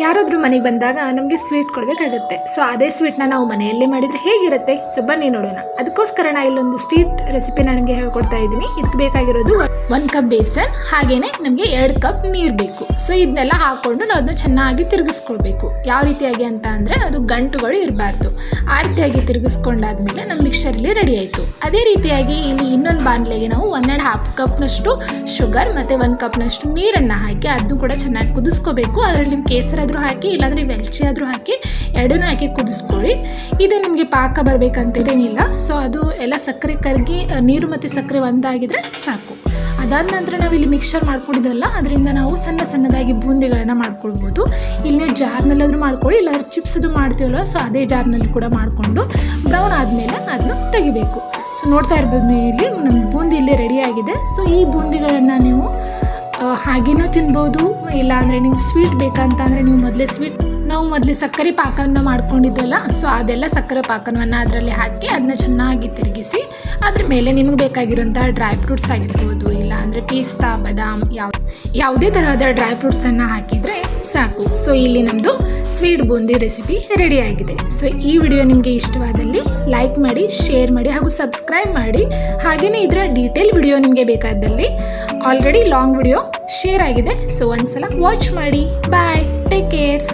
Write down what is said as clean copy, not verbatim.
ಯಾರಾದರೂ ಮನೆಗೆ ಬಂದಾಗ ನಮಗೆ ಸ್ವೀಟ್ ಕೊಡಬೇಕಾಗುತ್ತೆ. ಸೊ ಅದೇ ಸ್ವೀಟ್ನ ನಾವು ಮನೆಯಲ್ಲೇ ಮಾಡಿದರೆ ಹೇಗಿರುತ್ತೆ? ಸೊ ಬನ್ನಿ ನೋಡೋಣ. ಅದಕ್ಕೋಸ್ಕರ ನಾನು ಇಲ್ಲೊಂದು ಸ್ವೀಟ್ ರೆಸಿಪಿನ ನನಗೆ ಹೇಳ್ಕೊಡ್ತಾ ಇದ್ದೀನಿ. ಇದಕ್ಕೆ ಬೇಕಾಗಿರೋದು 1 ಕಪ್ ಬೇಸನ್, ಹಾಗೆಯೇ ನಮಗೆ 2 ಕಪ್ ನೀರು ಬೇಕು. ಸೊ ಇದನ್ನೆಲ್ಲ ಹಾಕ್ಕೊಂಡು ನಾವು ಅದನ್ನ ಚೆನ್ನಾಗಿ ತಿರುಗಿಸ್ಕೊಳ್ಬೇಕು. ಯಾವ ರೀತಿಯಾಗಿ ಅಂತ ಅಂದರೆ ಅದು ಗಂಟುಗಳು ಇರಬಾರ್ದು. ಆ ರೀತಿಯಾಗಿ ತಿರುಗಿಸ್ಕೊಂಡಾದ್ಮೇಲೆ ನಮ್ಮ ಮಿಕ್ಸರಲ್ಲಿ ರೆಡಿ ಆಯಿತು. ಅದೇ ರೀತಿಯಾಗಿ ಇಲ್ಲಿ ಇನ್ನೊಂದು ಬಾಣಲೆಗೆ ನಾವು 1.5 ಕಪ್ನಷ್ಟು ಶುಗರ್ ಮತ್ತು 1 ಕಪ್ನಷ್ಟು ನೀರನ್ನು ಹಾಕಿ ಅದನ್ನು ಕೂಡ ಚೆನ್ನಾಗಿ ಕುದಿಸ್ಕೋಬೇಕು. ಅದರಲ್ಲಿ ನೀವು ಕೇಸರ ಹಾಕಿ, ಇಲ್ಲಾಂದರೆ ವೆಲ್ಚಿ ಆದರೂ ಹಾಕಿ, ಎರಡನ್ನೂ ಹಾಕಿ ಕುದಿಸ್ಕೊಳ್ಳಿ. ಇದು ನಿಮಗೆ ಪಾಕ ಬರಬೇಕಂತೇನಿಲ್ಲ. ಸೊ ಅದು ಎಲ್ಲ ಸಕ್ಕರೆ ಕರಗಿ ನೀರು ಮತ್ತು ಸಕ್ಕರೆ ಒಂದಾಗಿದ್ರೆ ಸಾಕು. ಅದಾದ ನಂತರ ನಾವು ಇಲ್ಲಿ ಮಿಕ್ಸರ್ ಮಾಡ್ಕೊಂಡಿದ್ದವಲ್ಲ, ಅದರಿಂದ ನಾವು ಸಣ್ಣ ಸಣ್ಣದಾಗಿ ಬೂಂದಿಗಳನ್ನು ಮಾಡ್ಕೊಳ್ಬೋದು. ಇಲ್ಲಿ ನೀವು ಜಾರ್ನಲ್ಲಾದರೂ ಮಾಡ್ಕೊಳ್ಳಿ, ಇಲ್ಲಾಂದ್ರೆ ಚಿಪ್ಸ್ ಅದು ಮಾಡ್ತೀವಲ್ಲ, ಸೊ ಅದೇ ಜಾರ್ನಲ್ಲಿ ಕೂಡ ಮಾಡಿಕೊಂಡು ಬ್ರೌನ್ ಆದಮೇಲೆ ಅದನ್ನು ತೆಗಿಬೇಕು. ಸೊ ನೋಡ್ತಾ ಇರ್ಬೋದು ಇಲ್ಲಿ ನಮ್ಮ ಬೂಂದಿ ಇಲ್ಲಿ ರೆಡಿಯಾಗಿದೆ. ಸೊ ಈ ಬೂಂದಿಗಳನ್ನು ನೀವು ಹಾಗೇನೂ ತಿನ್ಬೋದು, ಇಲ್ಲಾಂದರೆ ನೀವು ಸ್ವೀಟ್ ಬೇಕಂತಂದರೆ ನೀವು ನಾವು ಮೊದಲೇ ಸಕ್ಕರೆ ಪಾಕವನ್ನು ಮಾಡ್ಕೊಂಡಿದ್ದಲ್ಲ, ಸೊ ಅದೆಲ್ಲ ಸಕ್ಕರೆ ಪಾಕವನ್ನು ಅದರಲ್ಲಿ ಹಾಕಿ ಅದನ್ನ ಚೆನ್ನಾಗಿ ತಿರುಗಿಸಿ ಅದ್ರ ಮೇಲೆ ನಿಮಗೆ ಬೇಕಾಗಿರೋಂಥ ಡ್ರೈ ಫ್ರೂಟ್ಸ್ ಆಗಿರ್ಬೋದು, ಇಲ್ಲಾಂದರೆ ಪಿಸ್ತಾ, ಬಾದಾಮ್, ಯಾವುದೇ ತರಹದ ಡ್ರೈ ಫ್ರೂಟ್ಸನ್ನು ಹಾಕಿದರೆ ಸಾಕು. ಸೊ ಇಲ್ಲಿ ನಮ್ಮದು ಸ್ವೀಟ್ ಬೂಂದಿ ರೆಸಿಪಿ ರೆಡಿಯಾಗಿದೆ. ಸೊ ಈ ವಿಡಿಯೋ ನಿಮಗೆ ಇಷ್ಟವಾದಲ್ಲಿ ಲೈಕ್ ಮಾಡಿ, ಶೇರ್ ಮಾಡಿ ಹಾಗೂ ಸಬ್ಸ್ಕ್ರೈಬ್ ಮಾಡಿ. ಹಾಗೆಯೇ ಇದರ ಡೀಟೇಲ್ ವಿಡಿಯೋ ನಿಮಗೆ ಬೇಕಾದಲ್ಲಿ ಆಲ್ರೆಡಿ ಲಾಂಗ್ ವಿಡಿಯೋ ಶೇರ್ ಆಗಿದೆ. ಸೊ ಒಂದ್ಸಲ ವಾಚ್ ಮಾಡಿ. ಬಾಯ್, ಟೇಕ್ ಕೇರ್.